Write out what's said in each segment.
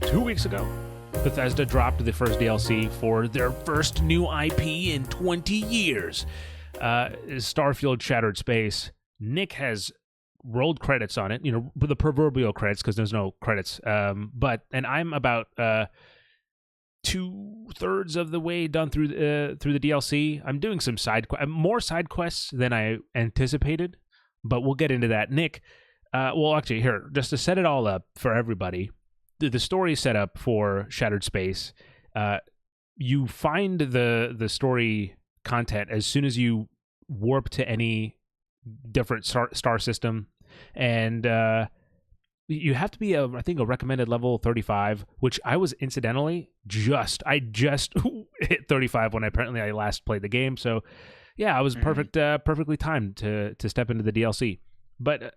2 weeks ago, Bethesda dropped the first DLC for their first new IP in 20 years. Starfield Shattered Space. Nick has rolled credits on it, the proverbial credits because there's no credits. And I'm about 2/3 of the way done through the DLC. I'm doing some more side quests than I anticipated, but we'll get into that. Nick, actually, here, just to set it all up for everybody, the story set up for Shattered Space. You find the story content as soon as you warp to any different star system, and you have to be a recommended level 35, which I was incidentally I just hit 35 when I last played the game. So yeah, I was perfectly timed to step into the DLC. But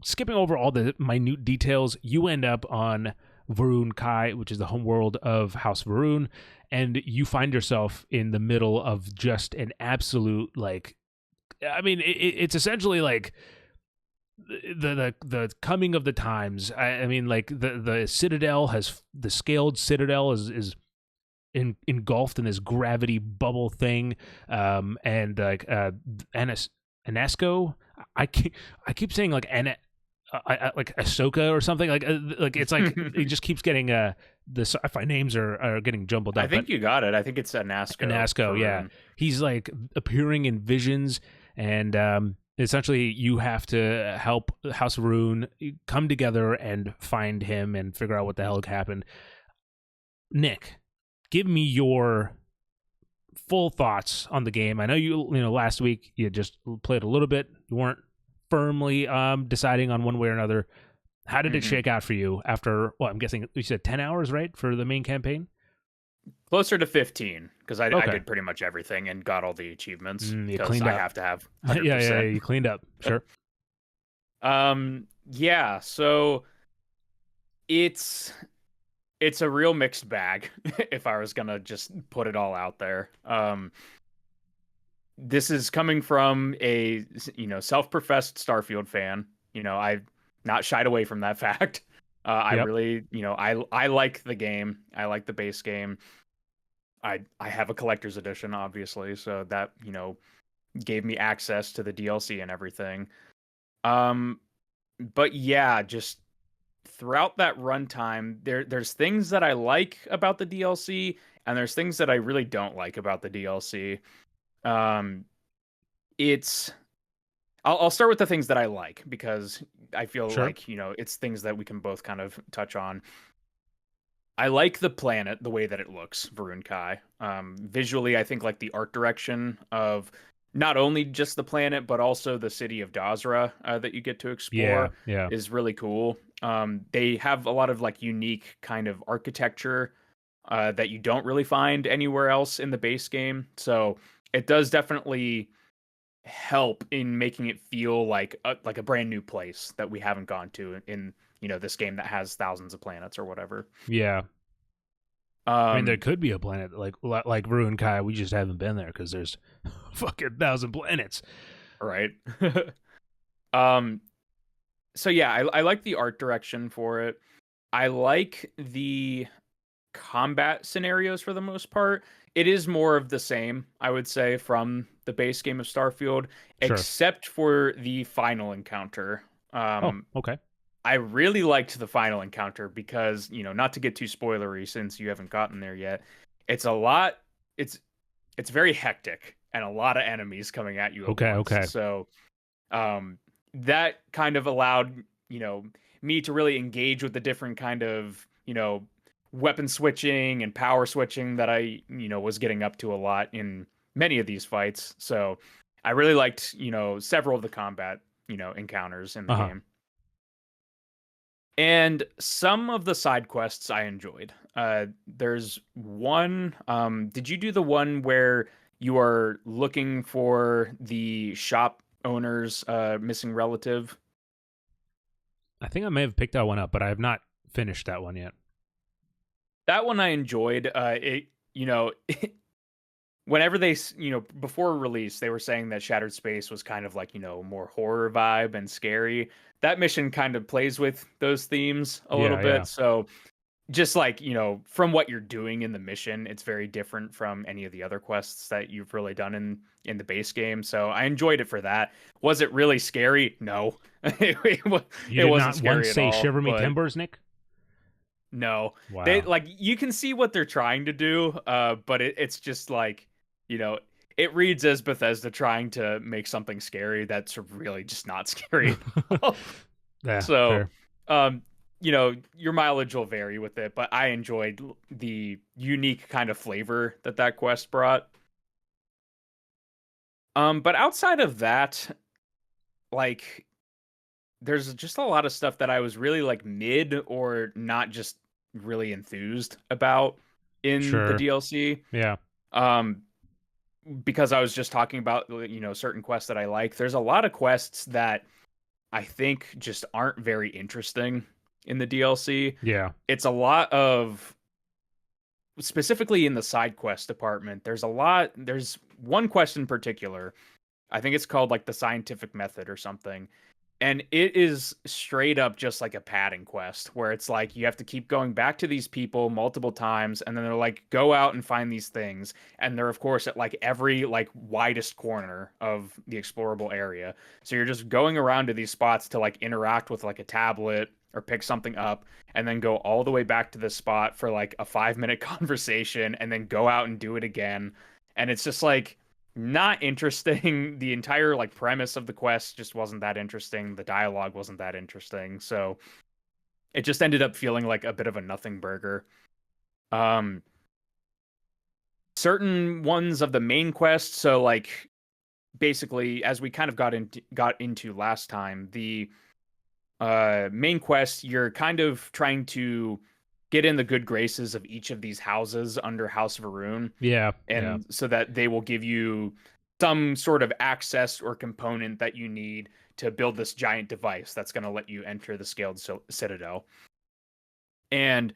skipping over all the minute details, you end up on Varun Kai, which is the homeworld of House Varun, and you find yourself in the middle of just an absolute, it's essentially like the coming of the times. The Citadel the scaled Citadel is engulfed in this gravity bubble thing, and Anasco. I keep saying like like Ahsoka or something, like it's like it just keeps getting the sci-fi names are getting jumbled up. I think you got it. I think it's Anasco. Anasco, yeah. He's like appearing in visions, and essentially you have to help House of Rune come together and find him and figure out what the hell happened. Nick, give me your full thoughts on the game. I know you last week you just played a little bit. You weren't firmly deciding on one way or another. How did it shake out for you after, I'm guessing you said 10 hours, right, for the main campaign? Closer to 15, because I did pretty much everything and got all the achievements. You cleaned up. I have to have 100%. yeah, you cleaned up. Sure. Yeah, so it's a real mixed bag if I was gonna just put it all out there. This is coming from a self-professed Starfield fan. I've not shied away from that fact. I really, I like the game. I like the base game. I have a collector's edition, obviously, so that gave me access to the DLC and everything. But yeah, just throughout that runtime, there's things that I like about the DLC, and there's things that I really don't like about the DLC. I'll start with the things that I like, because I feel like, it's things that we can both kind of touch on. I like the planet, the way that it looks, Varun Kai. Visually, I think like the art direction of not only just the planet, but also the city of Dazra that you get to explore is really cool. They have a lot of like unique kind of architecture that you don't really find anywhere else in the base game. So it does definitely help in making it feel like a brand new place that we haven't gone to in this game that has thousands of planets or whatever. Yeah. There could be a planet like Varun Kai. We just haven't been there because there's fucking 1,000 planets. Right. So yeah, I like the art direction for it. I like the combat scenarios for the most part. It is more of the same, I would say, from the base game of Starfield, except for the final encounter. Okay. I really liked the final encounter because, not to get too spoilery since you haven't gotten there yet, it's very hectic and a lot of enemies coming at you at once. Okay. So that kind of allowed, me to really engage with the different kind of, weapon switching and power switching that I, was getting up to a lot in many of these fights. So I really liked, several of the combat, encounters in the game. And some of the side quests I enjoyed. There's one, did you do the one where you are looking for the shop owner's missing relative? I think I may have picked that one up, but I have not finished that one yet. That one I enjoyed. Whenever they, before release, they were saying that Shattered Space was kind of like, more horror vibe and scary. That mission kind of plays with those themes a little bit. Yeah. So just like, from what you're doing in the mission, it's very different from any of the other quests that you've really done in the base game. So I enjoyed it for that. Was it really scary? No. You It did wasn't not once scary at say all, "Shiver me but timbers," Nick. no. They Wow. like you can see what they're trying to do, but it's just like, you know, it reads as Bethesda trying to make something scary that's really just not scary at all. Yeah, So, fair. um, your mileage will vary with it, but I enjoyed the unique kind of flavor that quest brought. But outside of that, like, there's just a lot of stuff that I was really like mid or not just really enthused about in the Sure. DLC. Yeah. Um, because I was just talking about, certain quests that I like. There's a lot of quests that I think just aren't very interesting in the DLC. Yeah. It's a lot of, specifically in the side quest department, there's one quest in particular. I think it's called like the scientific method or something. And it is straight up just like a padding quest where it's like you have to keep going back to these people multiple times, and then they're like, go out and find these things. And they're of course at like every like widest corner of the explorable area. So you're just going around to these spots to like interact with like a tablet or pick something up, and then go all the way back to this spot for like a 5 minute conversation, and then go out and do it again. And it's just like not interesting. The entire like premise of the quest just wasn't that interesting. The dialogue wasn't that interesting. So it just ended up feeling like a bit of a nothing burger. Um Certain ones of the main quest, so like basically as we kind of got into last time, the main quest, you're kind of trying to get in the good graces of each of these houses under House Varun, Yeah. Yeah. and so that they will give you some sort of access or component that you need to build this giant device that's going to let you enter the scaled citadel. And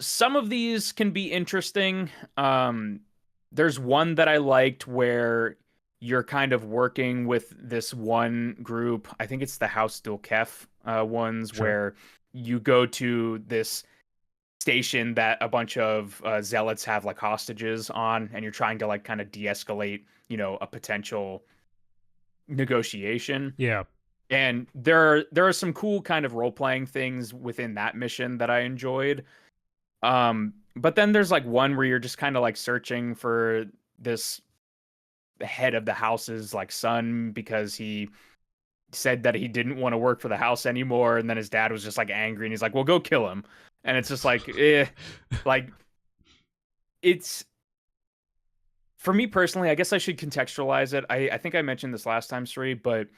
some of these can be interesting. There's one that I liked where you're kind of working with this one group. I think it's the House Dulkef ones, Sure. where you go to this station that a bunch of zealots have like hostages on, and you're trying to like kind of de-escalate, a potential negotiation. Yeah. And there are some cool kind of role-playing things within that mission that I enjoyed. But then there's like one where you're just kind of like searching for this head of the house's like son, because he said that he didn't want to work for the house anymore, and then his dad was just like angry, and he's like, well, go kill him. And it's just like, like it's, for me personally, I guess I should contextualize it. I think I mentioned this last time, Sri, but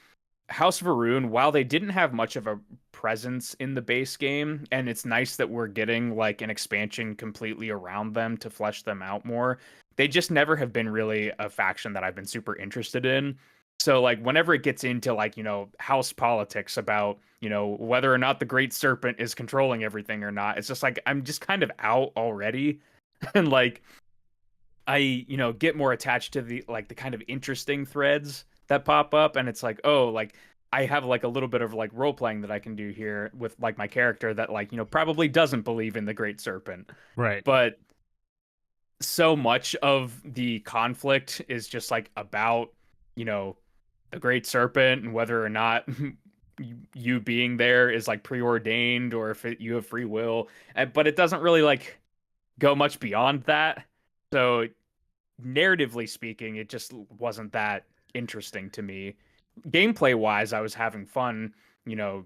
House of Varun, while they didn't have much of a presence in the base game, and it's nice that we're getting like an expansion completely around them to flesh them out more, they just never have been really a faction that I've been super interested in. So like whenever it gets into like, house politics about, whether or not the Great Serpent is controlling everything or not, it's just like I'm just kind of out already. And like I, get more attached to the kind of interesting threads that pop up, and it's like, oh, like I have like a little bit of like role playing that I can do here with like my character that like, probably doesn't believe in the Great Serpent. Right. But so much of the conflict is just like about, the Great Serpent and whether or not you being there is like preordained, or if you have free will. But it doesn't really like go much beyond that. So narratively speaking, it just wasn't that interesting to me. Gameplay wise, I was having fun, you know,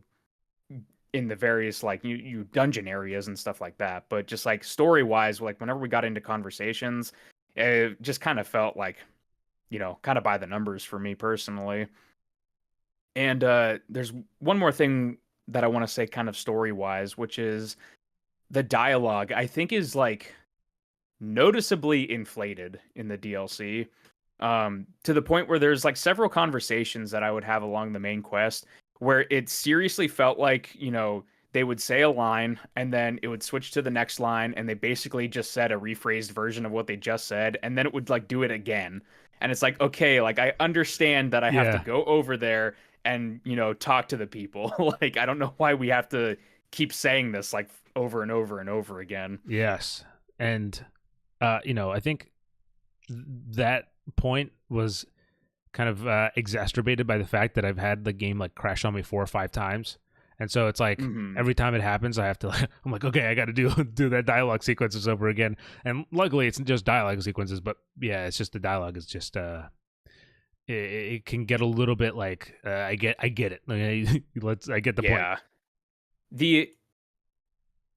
in the various like you dungeon areas and stuff like that. But just like story wise, like whenever we got into conversations, it just kind of felt like, kind of by the numbers for me personally. And there's one more thing that I want to say kind of story wise, which is the dialogue, I think is like noticeably inflated in the DLC, to the point where there's like several conversations that I would have along the main quest where it seriously felt like, they would say a line and then it would switch to the next line, and they basically just said a rephrased version of what they just said, and then it would like do it again. And it's like, okay, like I understand that I have to Yeah. go over there and, talk to the people. Like, I don't know why we have to keep saying this like over and over and over again. Yes. And I think that point was kind of exacerbated by the fact that I've had the game like crash on me 4 or 5 times. And so it's like Mm-hmm. every time it happens, I have to I'm like, okay, I got to do that dialogue sequences over again. And luckily it's just dialogue sequences, but yeah, it's just the dialogue is just it can get a little bit like I get it. I get the point. Yeah.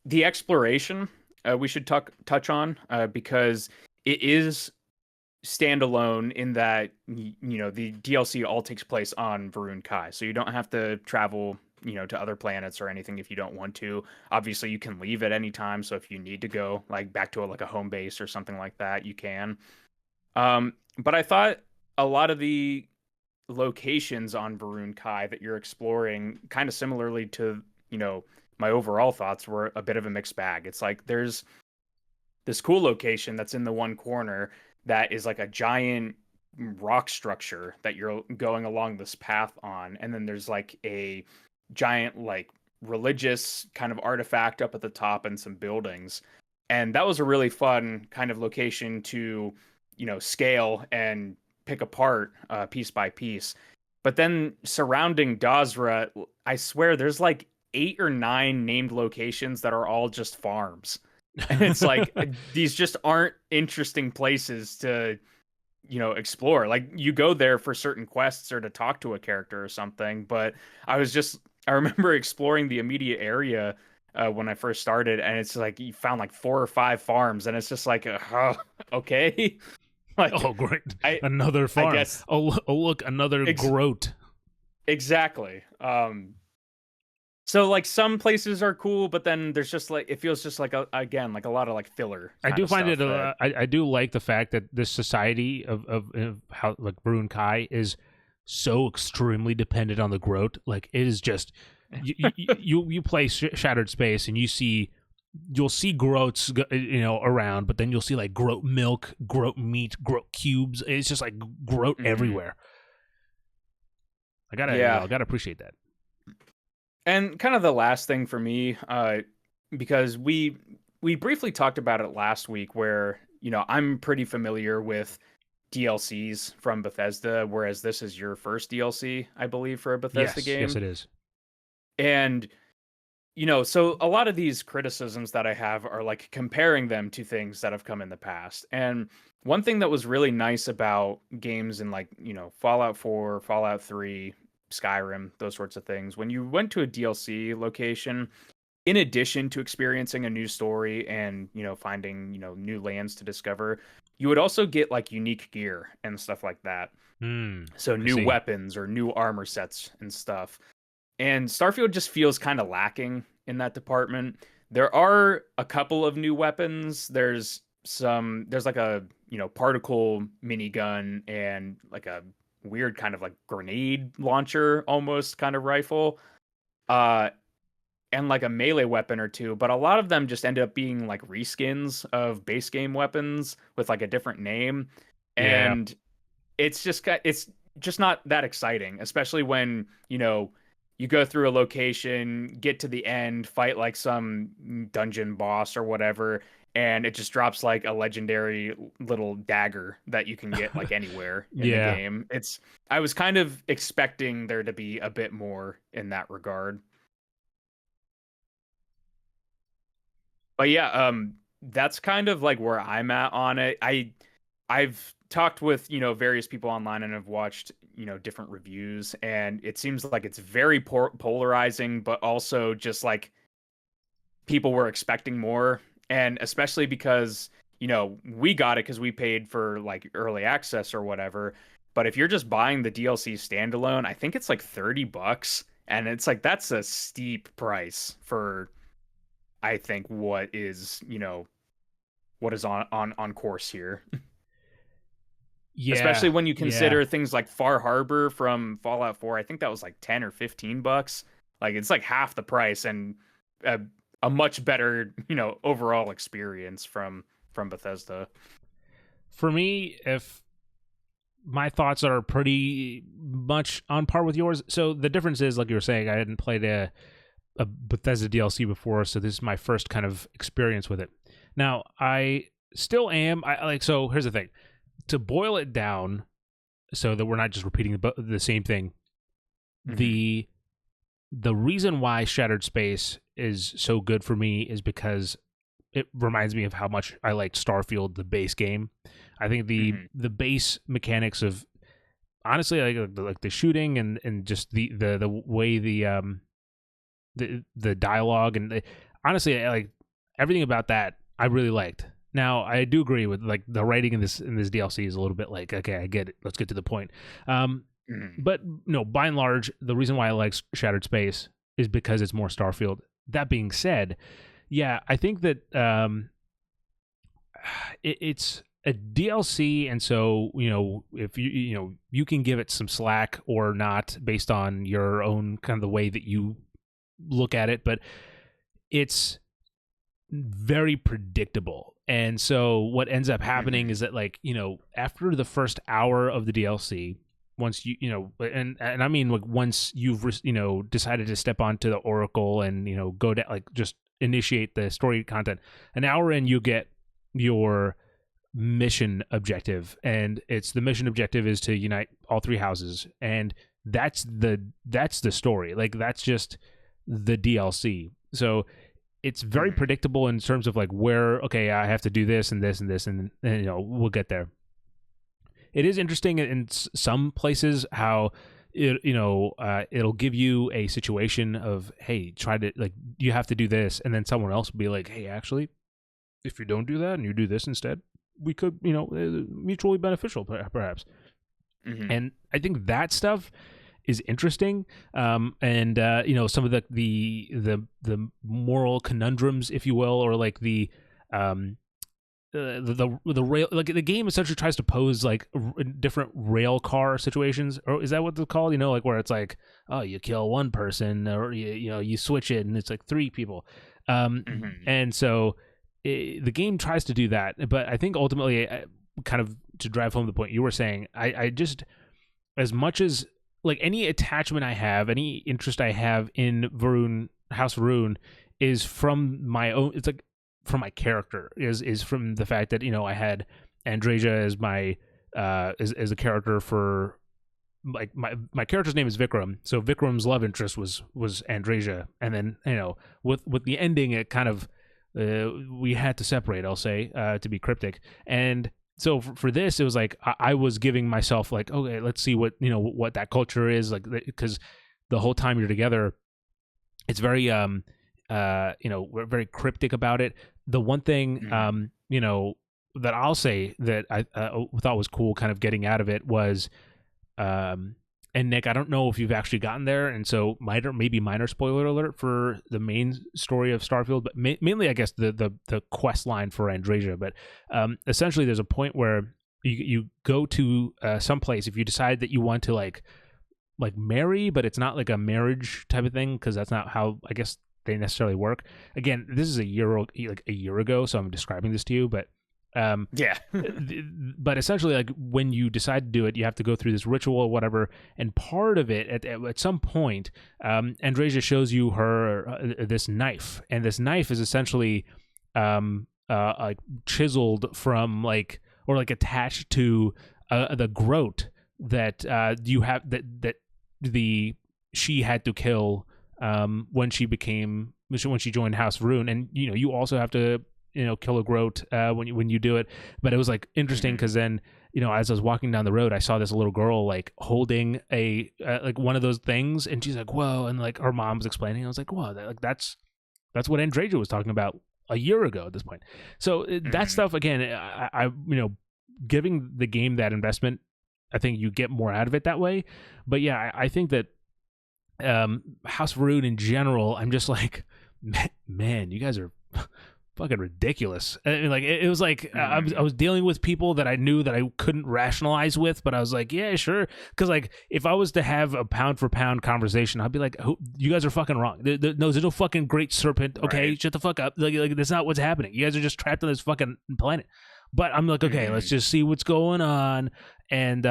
The exploration we should touch on because it is standalone in that the DLC all takes place on Varun Kai, so you don't have to travel to other planets or anything if you don't want to. Obviously, you can leave at any time, so if you need to go like back to like a home base or something like that, you can. But I thought a lot of the locations on Varun Kai that you're exploring, kind of similarly to my overall thoughts, were a bit of a mixed bag. It's like there's this cool location that's in the one corner that is like a giant rock structure that you're going along this path on, and then there's like a giant like religious kind of artifact up at the top and some buildings. And that was a really fun kind of location to scale and pick apart piece by piece. But then surrounding Dazra, I swear there's like 8 or 9 named locations that are all just farms. And it's like these just aren't interesting places to explore. Like you go there for certain quests or to talk to a character or something, but I remember exploring the immediate area when I first started, and it's like you found like 4 or 5 farms, and it's just like okay. Like, oh great, I another farm. I guess, oh look, another groat. Exactly. So like some places are cool, but then there's just like it feels just like again like a lot of like filler. I do find it. That... I do like the fact that this society of how like Varun Kai is so extremely dependent on the groat. Like it is just you play Shattered Space and you'll see groats around, but then you'll see like groat milk, groat meat, groat cubes. It's just like groat everywhere. I gotta appreciate that. And kind of the last thing for me, because we briefly talked about it last week, where I'm pretty familiar with DLCs from Bethesda, whereas this is your first DLC, I believe, for a Bethesda game. Yes, it is. And so a lot of these criticisms that I have are like comparing them to things that have come in the past. And one thing that was really nice about games in like Fallout 4, Fallout 3, Skyrim, those sorts of things, when you went to a DLC location, in addition to experiencing a new story and finding new lands to discover, you would also get like unique gear and stuff like that. So new weapons or new armor sets and stuff. And Starfield just feels kind of lacking in that department. There are a couple of new weapons. There's like a particle minigun and like a weird kind of like grenade launcher almost kind of rifle, and like a melee weapon or two, but a lot of them just ended up being like reskins of base game weapons with like a different name. And it's just not that exciting, especially when you go through a location, get to the end, fight like some dungeon boss or whatever, and it just drops like a legendary little dagger that you can get like anywhere in the game. I was kind of expecting there to be a bit more in that regard. But yeah, that's kind of like where I'm at on it. I've talked with various people online and have watched different reviews, and it seems like it's very polarizing, but also just like people were expecting more. And especially because, we got it because we paid for like early access or whatever. But if you're just buying the DLC standalone, I think it's like $30. And it's like, that's a steep price for, I think, what is on course here. Yeah. Especially when you consider things like Far Harbor from Fallout 4. I think that was like $10 or $15. Like it's like half the price and a much better, overall experience from Bethesda. For me, if my thoughts are pretty much on par with yours. So the difference is, like you were saying, I hadn't played a Bethesda DLC before, so this is my first kind of experience with it. Now, I still am. I like. So here's the thing: to boil it down, so that we're not just repeating the same thing. Mm-hmm. The reason why Shattered Space is so good for me is because it reminds me of how much I liked Starfield, the base game. I think the base mechanics of, honestly, like the shooting and just the way the dialogue and honestly, like everything about that I really liked. Now I do agree with like the writing in this DLC is a little bit like, okay, I get it. Let's get to the point. But no, by and large, the reason why I like Shattered Space is because it's more Starfield. That being said, yeah, I think that it's a DLC, and so if you can give it some slack or not based on your own kind of the way that you look at it, but it's very predictable. And so what ends up happening is that, like, after the first hour of the DLC, once and I mean, like, once you've decided to step onto the Oracle and go to like just initiate the story content, an hour in you get your mission objective, and the mission objective is to unite all three houses, and that's the story. Like, that's just the DLC. So it's very predictable in terms of like where, okay, I have to do this and this and this, and we'll get there. It is interesting in some places how it'll give you a situation of, hey, try to, like, you have to do this, and then someone else will be like, hey, actually, if you don't do that and you do this instead, we could, mutually beneficial perhaps. And I think that stuff is interesting. And some of the moral conundrums, if you will, or like the rail, like the game essentially tries to pose like different rail car situations, or is that what they're called? Like where it's like, oh, you kill one person, or you switch it and it's like three people. And so the game tries to do that, but I think ultimately, kind of to drive home the point you were saying, I just, as much as like any attachment I have, any interest I have in House Va'ruun is from my own. It's like from my character, is from the fact that I had Andreja as my as a character for, like, my character's name is Vikram, so Vikram's love interest was Andreja, and then with the ending it kind of we had to separate, I'll say, to be cryptic. And so for this, it was like I was giving myself like, okay, let's see what what that culture is like, because the whole time you're together, it's very we're very cryptic about it. The one thing that I'll say that I thought was cool, kind of getting out of it, was and Nick, I don't know if you've actually gotten there, and so maybe minor spoiler alert for the main story of Starfield, but mainly I guess the quest line for Andreja. But essentially, there's a point where you go to some place if you decide that you want to like marry, but it's not like a marriage type of thing, because that's not how I guess they necessarily work. Again, this is a year ago, so I'm describing this to you, but yeah. But essentially, like, when you decide to do it, you have to go through this ritual or whatever, and part of it at some point, Andreja shows you her this knife, and this knife is essentially like chiseled from or attached to the groat that you have that she had to kill when she joined House Va'ruun, and you also have to kill a groat when you do it. But it was like interesting because then as I was walking down the road, I saw this little girl like holding a like one of those things, and she's like, whoa, and like her mom was explaining. I was like, whoa, that's what Andreja was talking about a year ago at this point. So that stuff, again, I giving the game that investment, I think you get more out of it that way. But yeah, I think that House Va'ruun in general, I'm just like, man, you guys are fucking ridiculous. I mean, like, it was like I was dealing with people that I knew that I couldn't rationalize with, but I was like, yeah, sure, because like if I was to have a pound for pound conversation, I'd be like, you guys are fucking wrong. There's no fucking great serpent. Okay, right. Shut the fuck up. Like that's not what's happening. You guys are just trapped on this fucking planet. But I'm like, okay, let's just see what's going on. And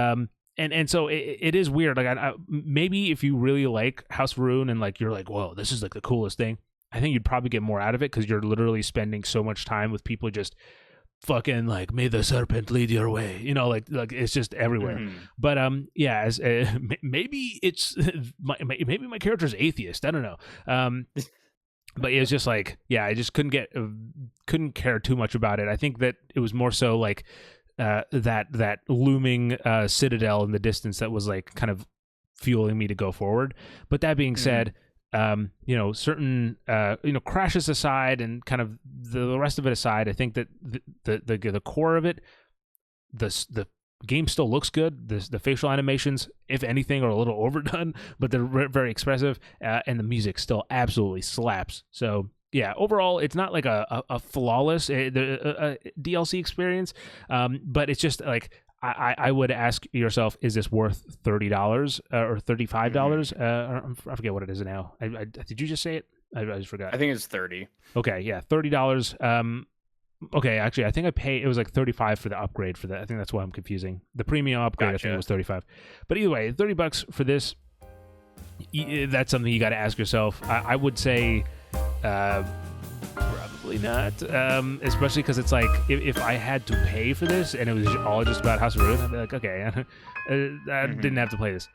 and so it is weird. Like, maybe if you really like House of Rune and like you're like, whoa, this is like the coolest thing, I think you'd probably get more out of it because you're literally spending so much time with people just fucking like, may the serpent lead your way, you know, like it's just everywhere. But yeah, as maybe it's maybe my character's atheist, I don't know. But it was just like, yeah, I just couldn't care too much about it. I think that it was more so like that looming citadel in the distance that was like kind of fueling me to go forward. But that being said, you know, certain you know, crashes aside and kind of the rest of it aside, I think that the core of it, the game still looks good. The facial animations, if anything, are a little overdone, but they're very expressive, and the music still absolutely slaps. So yeah, overall, it's not like a flawless DLC experience, but it's just like, I would ask yourself, is this worth $30 or $35? I forget what it is now. Did you just say it? I just forgot. I think it's 30. Okay, yeah, $30. Okay, actually, I think it was like $35 for the upgrade for that. I think that's why I'm confusing. The premium upgrade, gotcha. I think it was $35. But either way, $30 for this, that's something you got to ask yourself. I would say probably not, especially because it's like, if I had to pay for this and it was all just about House of Rune, I'd be like, okay, I didn't have to play this.